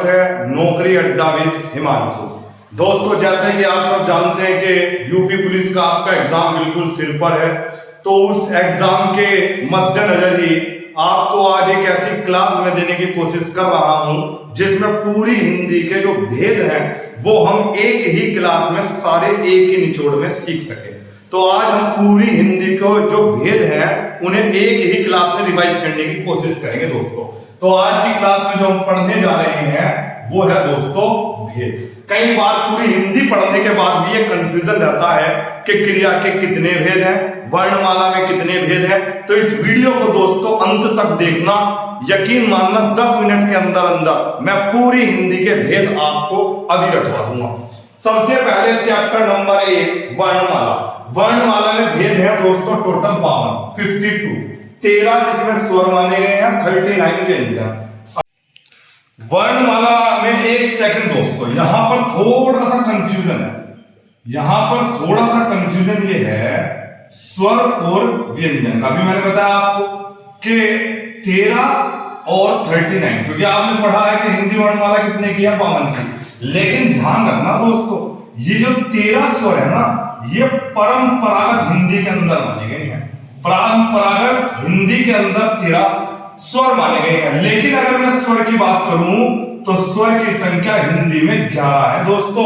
स्वागत है नौकरी अड्डा विद हिमांशु। दोस्तों, जैसे कि आप सब जानते हैं कि यूपी पुलिस का आपका एग्जाम बिल्कुल सिर पर है, तो उस एग्जाम के मद्देनजर ही आपको आज एक ऐसी क्लास में देने की कोशिश कर रहा हूं जिसमें पूरी हिंदी के जो भेद हैं वो हम एक ही क्लास में सारे एक ही निचोड़ में सीख सके। तो आज हम पूरी हिंदी को जो भेद हैं उन्हें एक ही क्लास में रिवाइज करने की कोशिश करेंगे दोस्तों। तो आज की क्लास में जो हम पढ़ने जा रहे हैं वो है दोस्तों भेद। कई बार पूरी हिंदी पढ़ने के बाद भी ये कंफ्यूजन रहता है कि क्रिया के कितने भेद हैं, वर्णमाला में कितने भेद हैं। तो इस वीडियो को दोस्तों अंत तक देखना, यकीन मानना 10 मिनट के अंदर अंदर मैं पूरी हिंदी के भेद आपको अभी रटवा दूंगा। सबसे पहले चैप्टर नंबर 1 वर्णमाला। वर्णमाला में भेद है दोस्तों टोटल 52, 13 जिसमें स्वर माने गए हैं, 39 व्यंजन। वर्णमाला में एक सेकंड दोस्तों, यहां पर थोड़ा सा कंफ्यूजन है। यहां पर थोड़ा सा कंफ्यूजन ये है स्वर और व्यंजन का। अभी मैंने बताया आपको कि 13 और 39, क्योंकि आपने पढ़ा है कि हिंदी वर्णमाला कितने की है, 52 की। लेकिन ध्यान रखना दोस्तों, ये जो 13 स्वर है ना, ये परंपरागत हिंदी के अंदर माने गए हैं। परंपरागत हिंदी के अंदर 13 स्वर माने गए हैं। लेकिन अगर मैं स्वर की बात करूं तो स्वर की संख्या हिंदी में 11 है दोस्तों।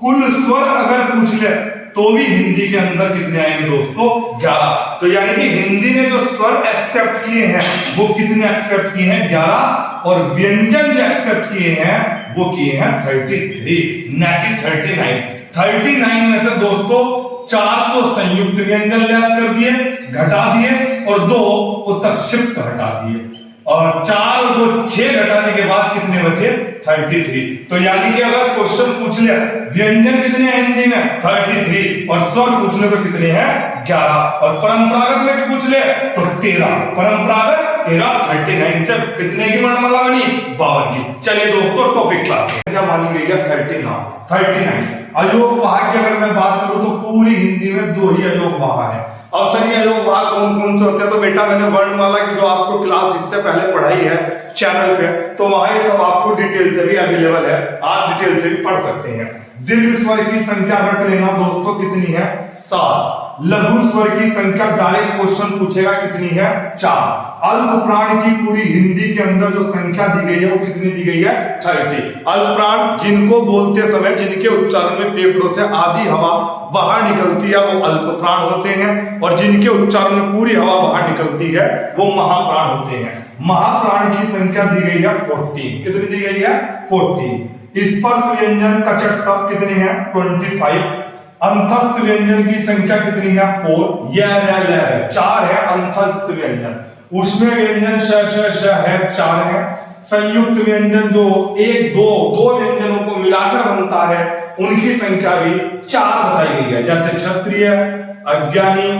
कुल स्वर अगर पूछ ले तो भी हिंदी के अंदर कितने आएंगे दोस्तों, 11। तो यानी कि हिंदी ने जो स्वर एक्सेप्ट किए हैं वो कितने एक्सेप्ट किए हैं, 11। और व्यंजन जो एक्सेप्ट किए हैं वो किए हैं 33, ना कि 39। 39 में से दोस्तों 4 तो संयुक्त व्यंजन लेस कर दिए, घटा दिए, और 2 उत्क्षिप्त हटा दिए, और 4 और 2 6 घटाने के बाद कितने बचे, 33। तो यानी कि अगर क्वेश्चन पूछ ले व्यंजन कितने हैं हिंदी में, 33, और स्वर पूछ ले तो कितने हैं, 11। और परंपरागत में पूछ ले तो 13। परंपरागत 13, 39 से कितने की वर्णमाला बनी, 52 की। चलिए दोस्तों टॉपिक पर आते हैं। क्या मानी गई है, 39। अयोग वाहक की अगर मैं बात करूं तो पूरी हिंदी में 2 ही अयोग वाहक है। अब सर ये अयोग वाहक कौन कौन से होते हैं, तो बेटा मैंने वर्णमाला की जो आपको क्लास इससे पहले पढ़ाई है चैनल पे, तो वहां ये सब आपको डिटेल से भी अवेलेबल है, आप डिटेल से भी पढ़ सकते हैं। दीर्घ स्वर की संख्या रट लेना दोस्तों कितनी है, 7। लघु स्वर की संख्या डायरेक्ट क्वेश्चन पूछेगा कितनी है, 4। अल्प प्राण की पूरी हिंदी के अंदर जो संख्या दी गई है वो कितनी दी गई है, 30। अल्प प्राण जिनको बोलते समय जिनके उच्चारण में फेफड़ों से आधी हवा बाहर निकलती है वो अल्प प्राण होते हैं, और जिनके उच्चारण में पूरी हवा बाहर निकलती है वो महाप्राण होते हैं। महाप्राण की संख्या दी गई है 14। कितनी दी गई है, 14। स्पर्श व्यंजन कचट तक कितने हैं, 25। अंतस्थ व्यंजन की संख्या कितनी है, 4। यह 4 है अंतस्थ व्यंजन। उसमें व्यंजन श है, 4 है। संयुक्त व्यंजन जो 1 2 व्यंजनों को मिलाकर बनता है उनकी संख्या भी 4 बताई गई है, जैसे क्षत्रिय, अज्ञानी,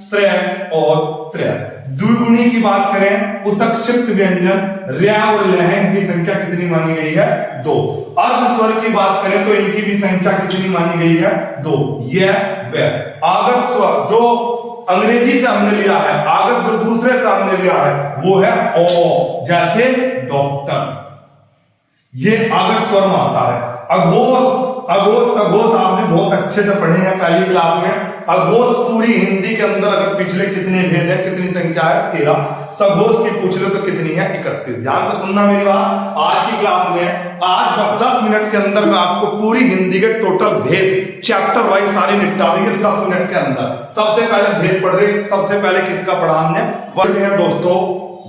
श्रेय और त्रय। द्विगुणी की बात करें, उत्क्षिप्त व्यंजन र्या और लहन की संख्या कितनी मानी गई है, 2। अर्ध स्वर की बात करें तो इनकी भी संख्या कितनी मानी गई है, 2। यह वह। आगत स्वर जो अंग्रेजी से हमने लिया है, आगत जो दूसरे से हमने लिया है वो है ओ, जैसे डॉक्टर, ये आगत स्वर में आता है। अघोष, सघोष आपने बहुत अच्छे से पढ़े हैं पहली क्लास में। अघोष पूरी हिंदी के अंदर अगर पिछले कितने भेद है, कितनी संख्या है, 13। सघोष की पूछ लो तो कितनी है, 31। ध्यान से सुनना मेरी बात। आज की क्लास में आज बस 10 मिनट के अंदर मैं आपको पूरी हिंदी के टोटल भेद चैप्टर वाइज सारे निपटा देंगे 10 मिनट के अंदर। सबसे पहले भेद पढ़ रहे, सबसे पहले किसका पढ़ा हमने, वर्ण है दोस्तों।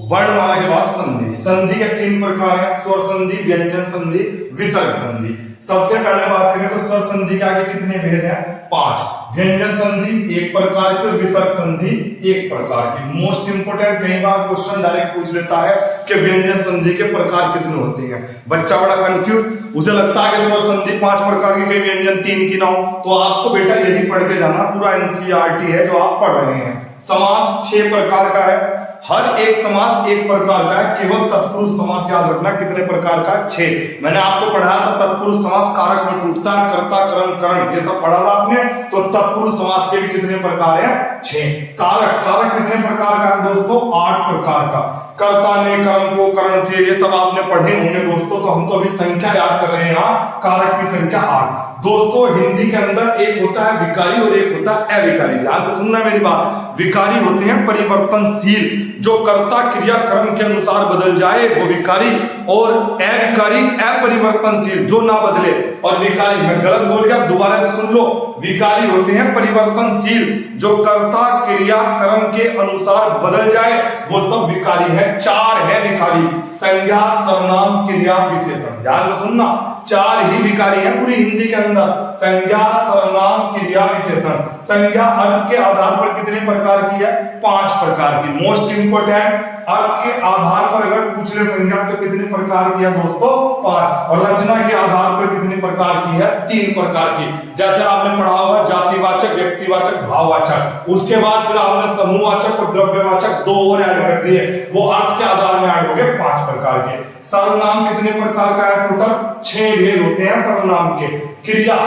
वर्णमाला के बाद संधि। संधि के 3 प्रकार है, स्वर संधि, व्यंजन संधि, विसर्ग संधि। सबसे पहले बात करें तो स्वर संधि के आगे कितने भेद हैं, 5। व्यंजन संधि 1 प्रकार की और विसर्ग संधि 1 प्रकार की। मोस्ट इंपोर्टेंट, कई बार क्वेश्चन डायरेक्ट पूछ लेता है कि व्यंजन संधि के प्रकार कितने होते हैं। बच्चा बड़ा कंफ्यूज, उसे लगता है कि स्वर संधि 5 प्रकार की, कई व्यंजन 3 की ना हो। तो आपको बेटा यही पढ़ के जाना, पूरा एनसीईआरटी है जो आप पढ़ रहे हैं। समास 6 प्रकार का है। हर एक समास एक प्रकार का है, केवल तत्पुरुष समास याद रखना कितने प्रकार का, 6। मैंने आपको पढ़ाया था तत्पुरुष समास कारक में टूटता है, कर्ता कर्म करण ये सब पढ़ा था आपने। तो तत्पुरुष समास के भी कितने प्रकार हैं, 6। कारक कितने प्रकार का है दोस्तों, 8 प्रकार का। कर्ता ने कर्म को करण से, ये सब आपने पढ़े होंगे दोस्तों। तो हम तो अभी संख्या याद कर रहे हैं, यहाँ कारक की संख्या 8। दोस्तों हिंदी के अंदर एक होता है विकारी और एक होता है अविकारी। ध्यान से सुनना मेरी बात। विकारी होते हैं परिवर्तनशील, जो कर्ता क्रिया कर्म के अनुसार बदल जाए वो विकारी, और अविकारी अपरिवर्तनशील जो ना बदले। और विकारी, मैं गलत बोल गया, दोबारा से सुन लो। विकारी होते हैं परिवर्तनशील, जो कर्ता क्रिया कर्म के अनुसार बदल जाए वो सब विकारी है। 4 है विकारी, संज्ञा सर्वनाम क्रिया विशेषण। ध्यान से सुनना, 4 ही विकारी है पूरी हिंदी के अंदर, संज्ञा सर्वनाम क्रिया विशेषण। संज्ञा अर्थ के आधार पर कितने प्रकार की है, 5 प्रकार की। मोस्ट इंपोर्टेंट, अर्थ के आधार पर अगर पूछ ले संज्ञा तो कितने प्रकार की है दोस्तों, 5। और रचना के आधार पर कितने प्रकार की है, 3 प्रकार की। जैसे आपने पढ़ा होगा जातिवाचक, व्यक्तिवाचक, भाववाचक। उसके बाद फिर आपने समूहवाचक और द्रव्यवाचक 2 और ऐड कर दिए, वो अर्थ के आधार में ऐड हो गए 5 प्रकार के। सर्वनाम कितने प्रकार का है, टोटल 6 भेद होते हैं सर्वनाम के। क्रिया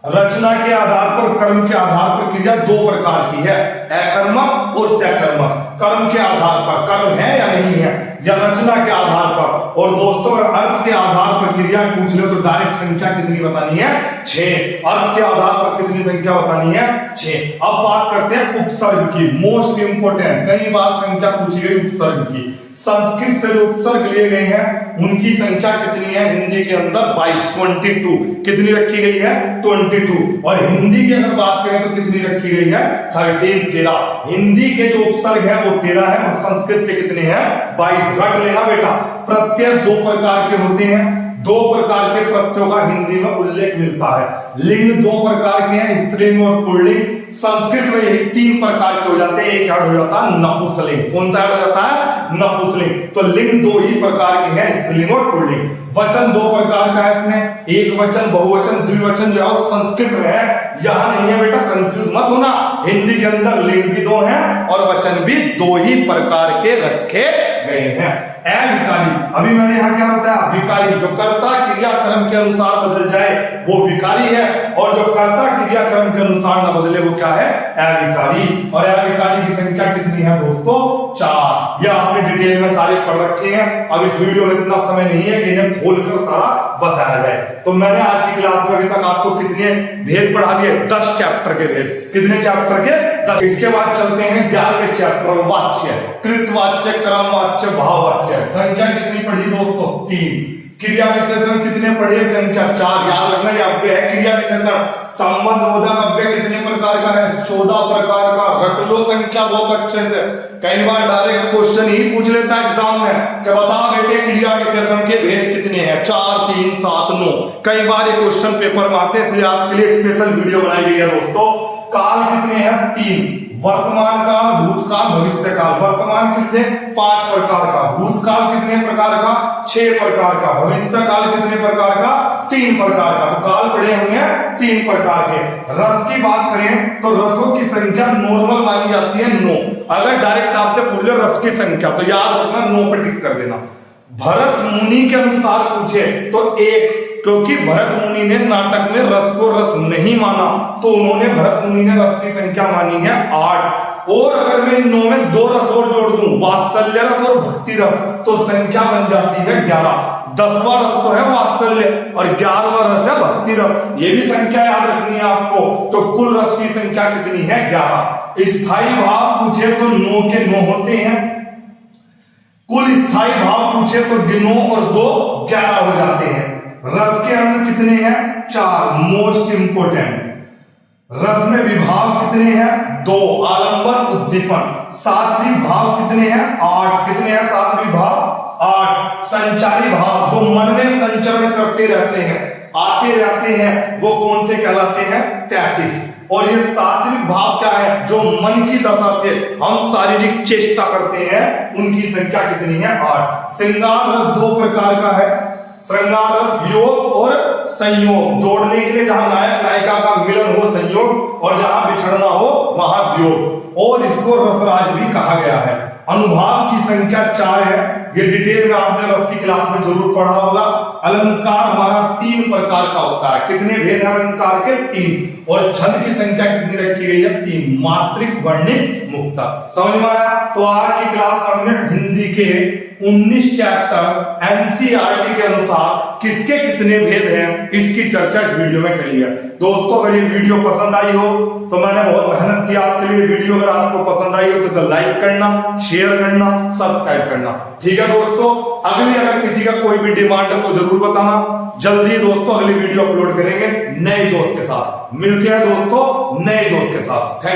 रचना के आधार पर, कर्म के आधार पर क्रिया 2 प्रकार की है, अकर्मक और सकर्मक। कर्म के आधार पर, कर्म है या नहीं है, या रचना के आधार पर। और दोस्तों अगर अर्थ के आधार पर क्रिया पूछ ले तो डायरेक्ट संख्या कितनी बतानी है, 6। अर्थ के आधार पर कितनी संख्या बतानी है, 6। अब बात करते हैं उपसर्ग की, मोस्ट इंपोर्टेंट। कई बार संख्या पूछी गई उपसर्ग की। संस्कृत से जो उपसर्ग लिए गए हैं उनकी संख्या कितनी है हिंदी के अंदर, 22। कितनी रखी गई है, 22। और हिंदी की अगर बात करें तो कितनी रखी गई है, 13। हिंदी के जो उपसर्ग है वो 13 है, और संस्कृत के कितने हैं, 22। रट लेना बेटा। प्रत्यय 2 प्रकार के होते हैं, 2 प्रकार के प्रत्ययों का हिंदी में उल्लेख मिलता है। लिंग 2 प्रकार के हैं, स्त्रीलिंग और पुल्लिंग। संस्कृत में यही 3 प्रकार के हो जाते हैं, एक ऐड हो जाता है नपुंसकलिंग। कौन सा ऐड हो जाता है, नपुंसकलिंग। तो लिंग 2 ही प्रकार के हैं, स्त्रीलिंग और पुल्लिंग। वचन 2 प्रकार का है इसमें, एक वचन, बहुवचन, द्विवचन जो है वो संस्कृत में है, यहां नहीं है बेटा, कंफ्यूज मत होना। हिंदी के अंदर लिंग भी 2 हैं और वचन भी 2 ही प्रकार के रखे गए हैं। अविकारी, अभी मैंने यहाँ क्या बताया, विकारी जो कर्ता क्रिया कर्म के अनुसार बदल जाए वो विकारी है, और जो कर्ता क्रिया कर्म के अनुसार न बदले वो क्या है, अविकारी। और अविकारी की संख्या कितनी है दोस्तों, 4। यह आपने डिटेल में सारे पढ़ रखे हैं। अब इस वीडियो में इतना समय नहीं है कि इन्हें खोलकर सारा बताया जाए। तो मैंने आज की क्लास में अभी तक आपको कितने भेद पढ़ा दिए, 10 चैप्टर के भेद। कितने चैप्टर के, 10। इसके बाद चलते हैं 11वें चैप्टर, वाच्य, कृतवाच्य, क्रमवाच्य, भाववाच्य। संख्या कितनी पढ़ी दोस्तों, 3। क्रिया विशेषण कितने पढ़े, संख्या 4। याद रखना ये अव्यय है क्रिया विशेषण। संबंध बोधक अव्यय कितने प्रकार का है, 14 प्रकार का। रट लो संख्या बहुत अच्छे से, कई बार डायरेक्ट क्वेश्चन ही पूछ लेता है एग्जाम में कि बता बेटे क्रिया विशेषण के भेद कितने हैं, 4, 3, 7, 9। कई बार ये क्वेश्चन पेपर में आते हैं, इसलिए आपके लिए स्पेशल वीडियो बनाई गई है दोस्तों। काल कितने हैं, 3। वर्तमान काल, भूतकाल, भविष्य काल। वर्तमान कितने, 5 प्रकार का। भूतकाल कितने प्रकार का, 6 प्रकार का। भविष्य काल कितने प्रकार का, 3 प्रकार का। तो काल पढ़े होंगे 3 प्रकार के। रस की बात करें तो रसों की संख्या नॉर्मल मानी जाती है 9। अगर डायरेक्ट आपसे पूछ ले रस की संख्या तो याद रखना 9 पर टिक कर देना। भरत मुनि के अनुसार पूछे तो 1, क्योंकि भरत मुनि ने नाटक में रस को रस नहीं माना, तो उन्होंने, भरत मुनि ने रस की संख्या मानी है 8। और अगर मैं 9 में 2 रस और जोड़ दूं, वात्सल्य रस और भक्ति रस, तो संख्या बन जाती है 11। 10वां रस तो है वात्सल्य और 11वां रस है भक्ति रस। ये भी संख्या याद रखनी है आपको। तो कुल रस की संख्या कितनी है, 11। स्थायी भाव पूछे तो 9 के 9 होते हैं। कुल स्थायी भाव पूछे तो 9 और 2 11 हो जाते हैं। रस के अंग कितने हैं, 4। मोस्ट इंपोर्टेंट, रस में विभाव कितने हैं, 2। आलंबन उद्दीपन। सातवीं भाव कितने हैं, 8। कितने हैं सातवीं भाव, 8। संचारी भाव जो मन में संचरण करते रहते हैं, आते रहते हैं, वो कौन से कहलाते हैं, 33। और ये सात्विक भाव क्या है, जो मन की दशा से हम शारीरिक चेष्टा करते हैं, उनकी संख्या कितनी है, 8। श्रृंगार रस 2 प्रकार का है, श्रृंगार रस वियोग और संयोग। जोड़ने के लिए जहां नायक नायिका का मिलन हो संयोग, और जहां बिछड़ना हो वहां वियोग, और इसको रसराज भी कहा गया है। अनुभाग की संख्या 4 है। ये डिटेल में आपने रस की क्लास में जरूर पढ़ा होगा। अलंकार हमारा 3 प्रकार का होता है। कितने भेद हैं अलंकार के? 3। और छंद की संख्या कितनी रखी गई है? 3। मात्रिक, वर्णिक, मुक्तक। समझ में आया? तो आज की क्लास में हमने हिंदी के 19 चैप्टर एनसीईआरटी के अनुसार किसके कितने भेद हैं इसकी चर्चा इस वीडियो में करी है। दोस्तों अगर ये वीडियो पसंद आई हो तो मैंने बहुत मेहनत की आपके लिए। वीडियो अगर आपको पसंद आई हो तो इसे लाइक करना, शेयर करना, सब्सक्राइब करना। ठीक है दोस्तों, अगली अगर किसी का कोई भी डिमांड है तो जरूर बताना। जल्दी दोस्तों अगली वीडियो अपलोड करेंगे नए जोश के साथ। मिलते हैं दोस्तों नए जोश के साथ। थैंक